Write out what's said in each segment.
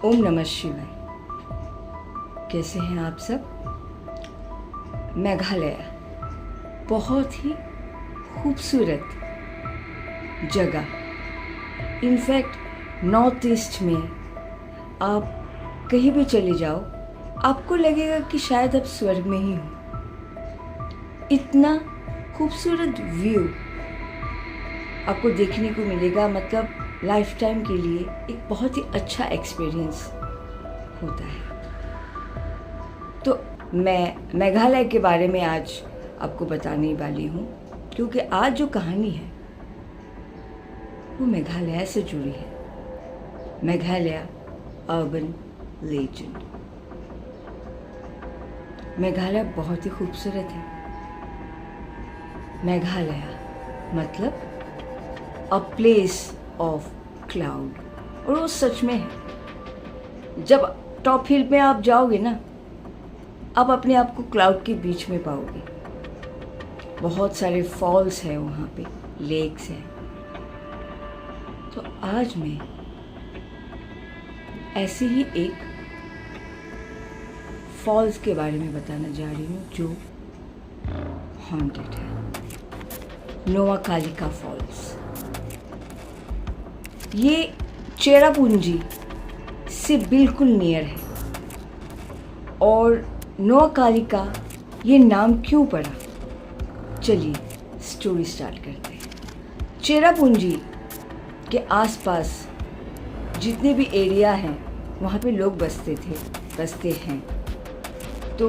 ओम नमः शिवाय। कैसे हैं आप सब? मेघालय बहुत ही खूबसूरत जगह। इनफैक्ट नॉर्थ ईस्ट में आप कहीं भी चले जाओ, आपको लगेगा कि शायद आप स्वर्ग में ही हो। इतना खूबसूरत व्यू आपको देखने को मिलेगा, मतलब लाइफ टाइम के लिए एक बहुत ही अच्छा एक्सपीरियंस होता है। तो मैं मेघालय के बारे में आज आपको बताने वाली हूँ, क्योंकि आज जो कहानी है वो मेघालय से जुड़ी है। Meghalaya urban legend. मेघालय बहुत ही खूबसूरत है। मेघालय मतलब अ प्लेस ऑफ क्लाउड, और वो सच में है। जब टॉप हिल में आप जाओगे ना, आप अपने आप को क्लाउड के बीच में पाओगे। बहुत सारे फॉल्स हैं वहाँ पे, लेक्स हैं। तो आज मैं ऐसे ही एक फॉल्स के बारे में बताना जा रही हूँ जो हॉन्टेड है। नोआकालिका फॉल्स। ये चेरापूंजी से बिल्कुल नियर है। और नोआकालिका ये नाम क्यों पड़ा, चलिए स्टोरी स्टार्ट करते हैं। चेरापूंजी के आसपास जितने भी एरिया हैं वहाँ पे लोग बसते हैं। तो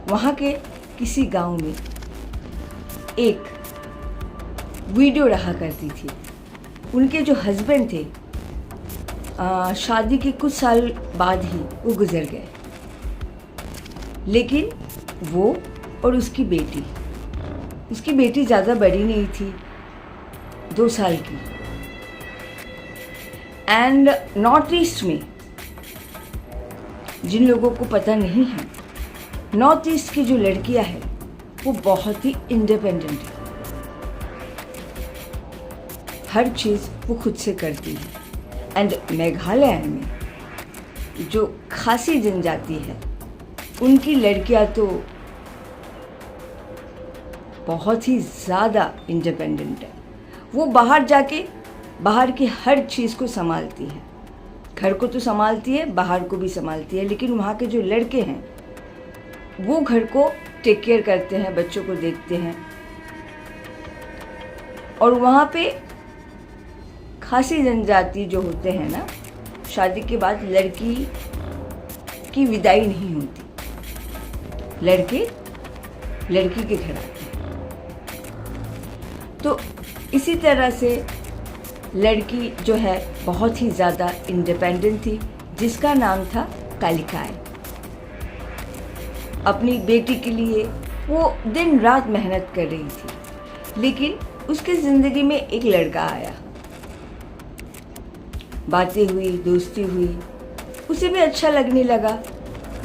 वहाँ के किसी गांव में एक विडो रहा करती थी। उनके जो हस्बैंड थे, शादी के कुछ साल बाद ही वो गुजर गए। लेकिन वो और उसकी बेटी ज़्यादा बड़ी नहीं थी, 2 साल की। एंड नॉर्थ ईस्ट में, जिन लोगों को पता नहीं है, नॉर्थ ईस्ट की जो लड़कियां हैं वो बहुत ही इंडिपेंडेंट है। हर चीज़ वो खुद से करती है। एंड मेघालय में जो खासी जनजाति है, उनकी लड़कियां तो बहुत ही ज़्यादा इंडिपेंडेंट है। वो बाहर जाके बाहर की हर चीज़ को संभालती है। घर को तो संभालती है, बाहर को भी संभालती है। लेकिन वहाँ के जो लड़के हैं वो घर को टेक केयर करते हैं, बच्चों को देखते हैं। और वहाँ पे खासी जनजाति जो होते हैं ना, शादी के बाद लड़की की विदाई नहीं होती, लड़की के घर आते हैं। तो इसी तरह से लड़की जो है बहुत ही ज़्यादा इंडिपेंडेंट थी, जिसका नाम था कालिकाय। अपनी बेटी के लिए वो दिन रात मेहनत कर रही थी। लेकिन उसके ज़िंदगी में एक लड़का आया। बातें हुई, दोस्ती हुई, उसे भी अच्छा लगने लगा।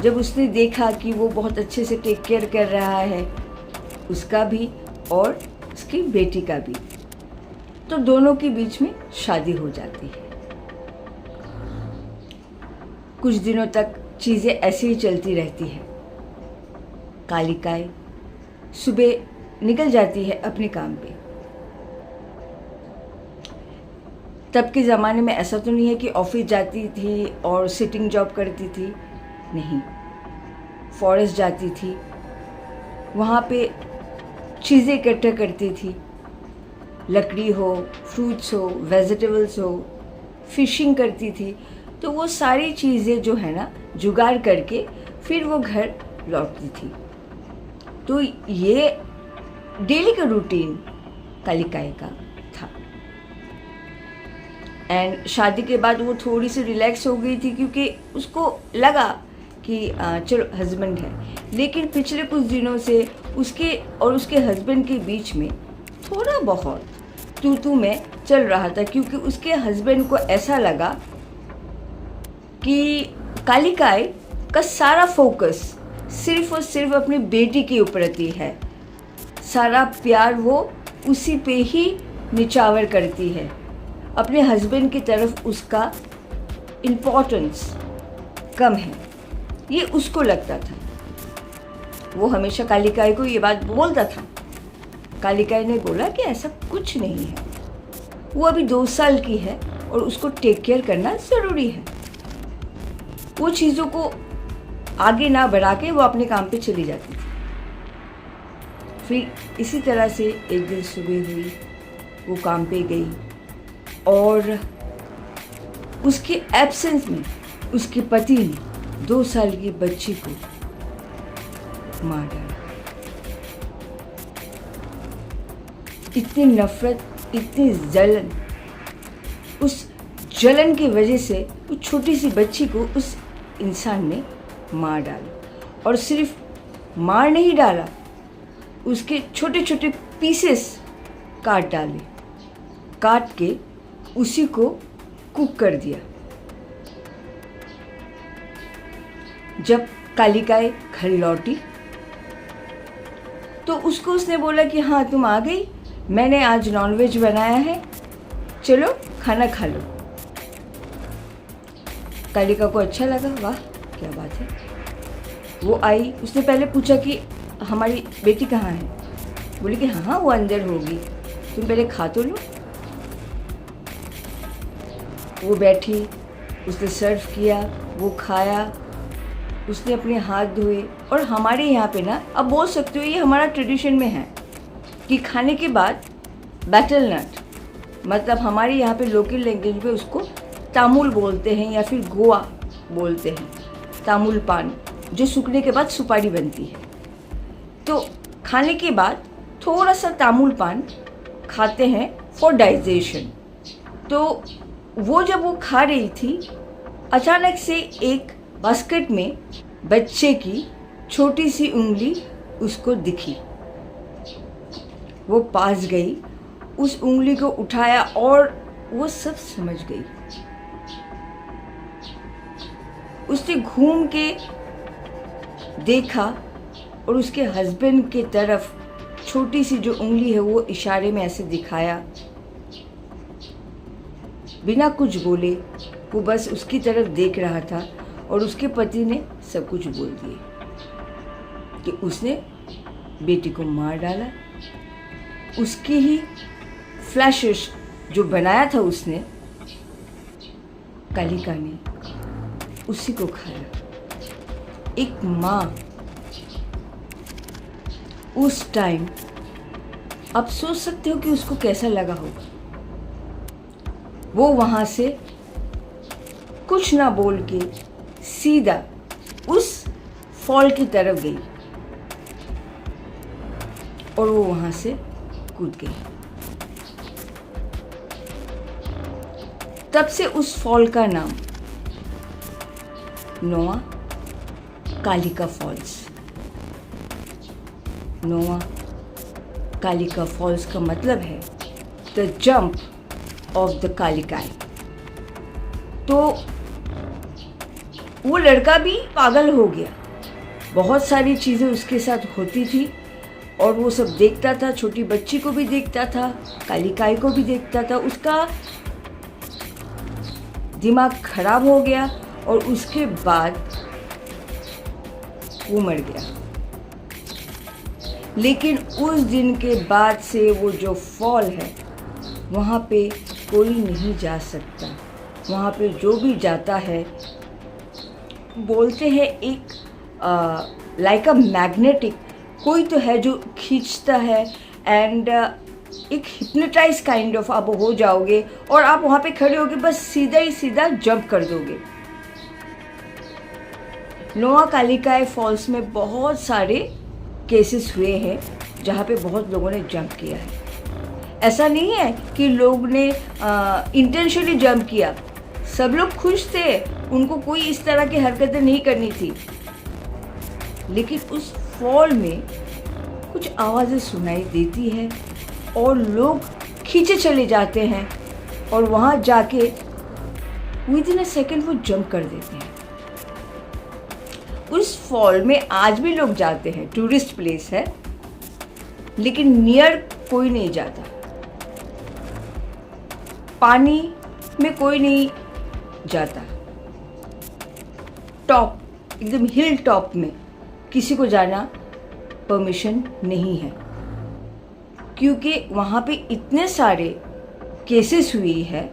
जब उसने देखा कि वो बहुत अच्छे से टेक केयर कर रहा है, उसका भी और उसकी बेटी का भी, तो दोनों के बीच में शादी हो जाती है। कुछ दिनों तक चीज़ें ऐसे ही चलती रहती है। कालिकाय सुबह निकल जाती है अपने काम पे। तब के ज़माने में ऐसा तो नहीं है कि ऑफिस जाती थी और सिटिंग जॉब करती थी, नहीं। फॉरेस्ट जाती थी, वहाँ पे चीज़ें इकट्ठा करती थी। लकड़ी हो, फ्रूट्स हो, वेजिटेबल्स हो, फिशिंग करती थी। तो वो सारी चीज़ें जो है ना, जुगाड़ करके फिर वो घर लौटती थी। तो ये डेली का रूटीन कालिकाय का था। एंड शादी के बाद वो थोड़ी सी रिलैक्स हो गई थी, क्योंकि उसको लगा कि चलो हस्बैंड है। लेकिन पिछले कुछ दिनों से उसके और उसके हस्बैंड के बीच में थोड़ा बहुत तू में चल रहा था, क्योंकि उसके हस्बैंड को ऐसा लगा कि कालिकाय का सारा फोकस सिर्फ और सिर्फ अपनी बेटी के ऊपर है। सारा प्यार वो उसी पे ही निछावर करती है। अपने हस्बैंड की तरफ उसका इम्पोर्टेंस कम है, ये उसको लगता था। वो हमेशा कालिकाई को ये बात बोलता था। कालिकाई ने बोला कि ऐसा कुछ नहीं है, वो अभी 2 साल की है और उसको टेक केयर करना ज़रूरी है। वो चीज़ों को आगे ना बढ़ा के वो अपने काम पे चली जाती थी। फिर इसी तरह से एक दिन सुबह हुई, वो काम पे गई और उसके एब्सेंस में उसके पति ने 2 साल की बच्ची को मार डाला। इतनी नफरत, इतनी जलन, उस जलन की वजह से उस छोटी सी बच्ची को उस इंसान ने मार डाला। और सिर्फ मार नहीं डाला, उसके छोटे छोटे पीसेस काट डाले, काट के उसी को कुक कर दिया। जब कालिकाई घर लौटी तो उसको उसने बोला कि हाँ तुम आ गई, मैंने आज नॉनवेज बनाया है, चलो खाना खा लो। कालिका को अच्छा लगा, वाह क्या बात है। वो आई, उसने पहले पूछा कि हमारी बेटी कहाँ है। बोली कि हाँ वो अंदर होगी, तुम पहले खा तो लो। वो बैठी, उसने सर्व किया, वो खाया, उसने अपने हाथ धोए। और हमारे यहाँ पे ना, अब बोल सकते हो ये हमारा ट्रेडिशन में है कि खाने के बाद बैटल नट, मतलब हमारे यहाँ पे लोकल लैंग्वेज में उसको तामुल बोलते हैं या फिर गोवा बोलते हैं, तामुल पान, जो सूखने के बाद सुपारी बनती है। तो खाने के बाद थोड़ा सा तामुल पान खाते हैं फॉर डाइजेशन। तो वो जब वो खा रही थी, अचानक से एक बास्केट में बच्चे की छोटी सी उंगली उसको दिखी। वो पास गई, उस उंगली को उठाया और वो सब समझ गई। उसने घूम के देखा और उसके हस्बैंड के तरफ छोटी सी जो उंगली है वो इशारे में ऐसे दिखाया। बिना कुछ बोले वो बस उसकी तरफ देख रहा था और उसके पति ने सब कुछ बोल दिया कि उसने बेटी को मार डाला। उसकी ही फ्लैशेस जो बनाया था उसने, कालिका ने उसी को खाया। एक माँ उस टाइम, आप सोच सकते हो कि उसको कैसा लगा होगा। वो वहां से कुछ ना बोल के सीधा उस फॉल की तरफ गई और वो वहां से कूद गई। तब से उस फॉल का नाम नोआ कालिका फॉल्स। नोआ कालिका फॉल्स का मतलब है the jump of the Kalikai. तो वो लड़का भी पागल हो गया, बहुत सारी चीज़ें उसके साथ होती थी और वो सब देखता था। छोटी बच्ची को भी देखता था, कालिकाई को भी देखता था। उसका दिमाग खराब हो गया और उसके बाद वो मर गया। लेकिन उस दिन के बाद से वो जो फॉल है वहाँ पे कोई नहीं जा सकता। वहाँ पे जो भी जाता है, बोलते हैं एक लाइक अ मैग्नेटिक कोई तो है जो खींचता है एंड एक हिप्नोटाइज काइंड ऑफ आप हो जाओगे और आप वहाँ पे खड़े होगे, बस सीधा ही सीधा जंप कर दोगे। नोआ कालिकाई फॉल्स में बहुत सारे केसेस हुए हैं जहाँ पे बहुत लोगों ने जंप किया है। ऐसा नहीं है कि लोग ने इंटेंशनली जंप किया, सब लोग खुश थे, उनको कोई इस तरह की हरकतें नहीं करनी थी। लेकिन उस फॉल में कुछ आवाज़ें सुनाई देती है और लोग खींचे चले जाते हैं और वहाँ जाके विद इन अ सेकेंड वो जंप कर देते हैं। उस फॉल में आज भी लोग जाते हैं, टूरिस्ट प्लेस है, लेकिन नियर कोई नहीं जाता। पानी में कोई नहीं जाता, टॉप, एकदम हिल टॉप में किसी को जाना परमिशन नहीं है, क्योंकि वहाँ पे इतने सारे केसेस हुई है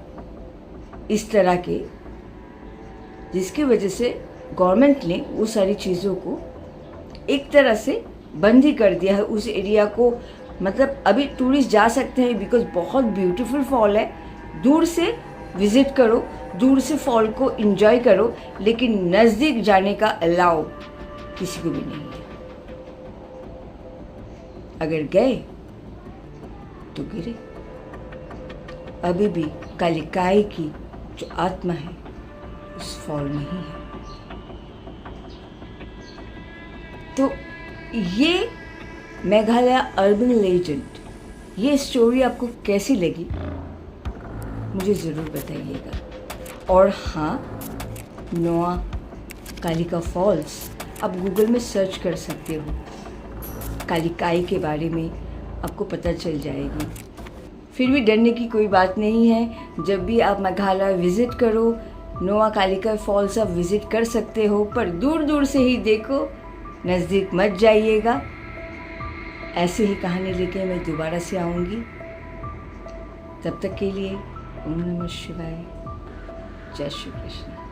इस तरह के, जिसकी वजह से गवर्नमेंट ने वो सारी चीज़ों को एक तरह से बंद ही कर दिया है उस एरिया को। मतलब अभी टूरिस्ट जा सकते हैं बिकॉज बहुत ब्यूटीफुल फॉल है, दूर से विज़िट करो, दूर से फॉल को एंजॉय करो, लेकिन नज़दीक जाने का अलाउ किसी को भी नहीं है। अगर गए तो गिरे। अभी भी कालिकाई की जो आत्मा है उस फॉल में ही है। तो ये मेघालय अर्बन लेजेंड, ये स्टोरी आपको कैसी लगी मुझे ज़रूर बताइएगा। और हाँ, नोआ कालिका फॉल्स आप गूगल में सर्च कर सकते हो, कालिकाई के बारे में आपको पता चल जाएगी। फिर भी डरने की कोई बात नहीं है। जब भी आप मेघालय विज़िट करो, नोआ कालिका फॉल्स आप विज़िट कर सकते हो, पर दूर दूर से ही देखो, नज़दीक मत जाइएगा। ऐसे ही कहानी लेके मैं दोबारा से आऊँगी। तब तक के लिए ओम नमः शिवाय, जय श्री कृष्ण।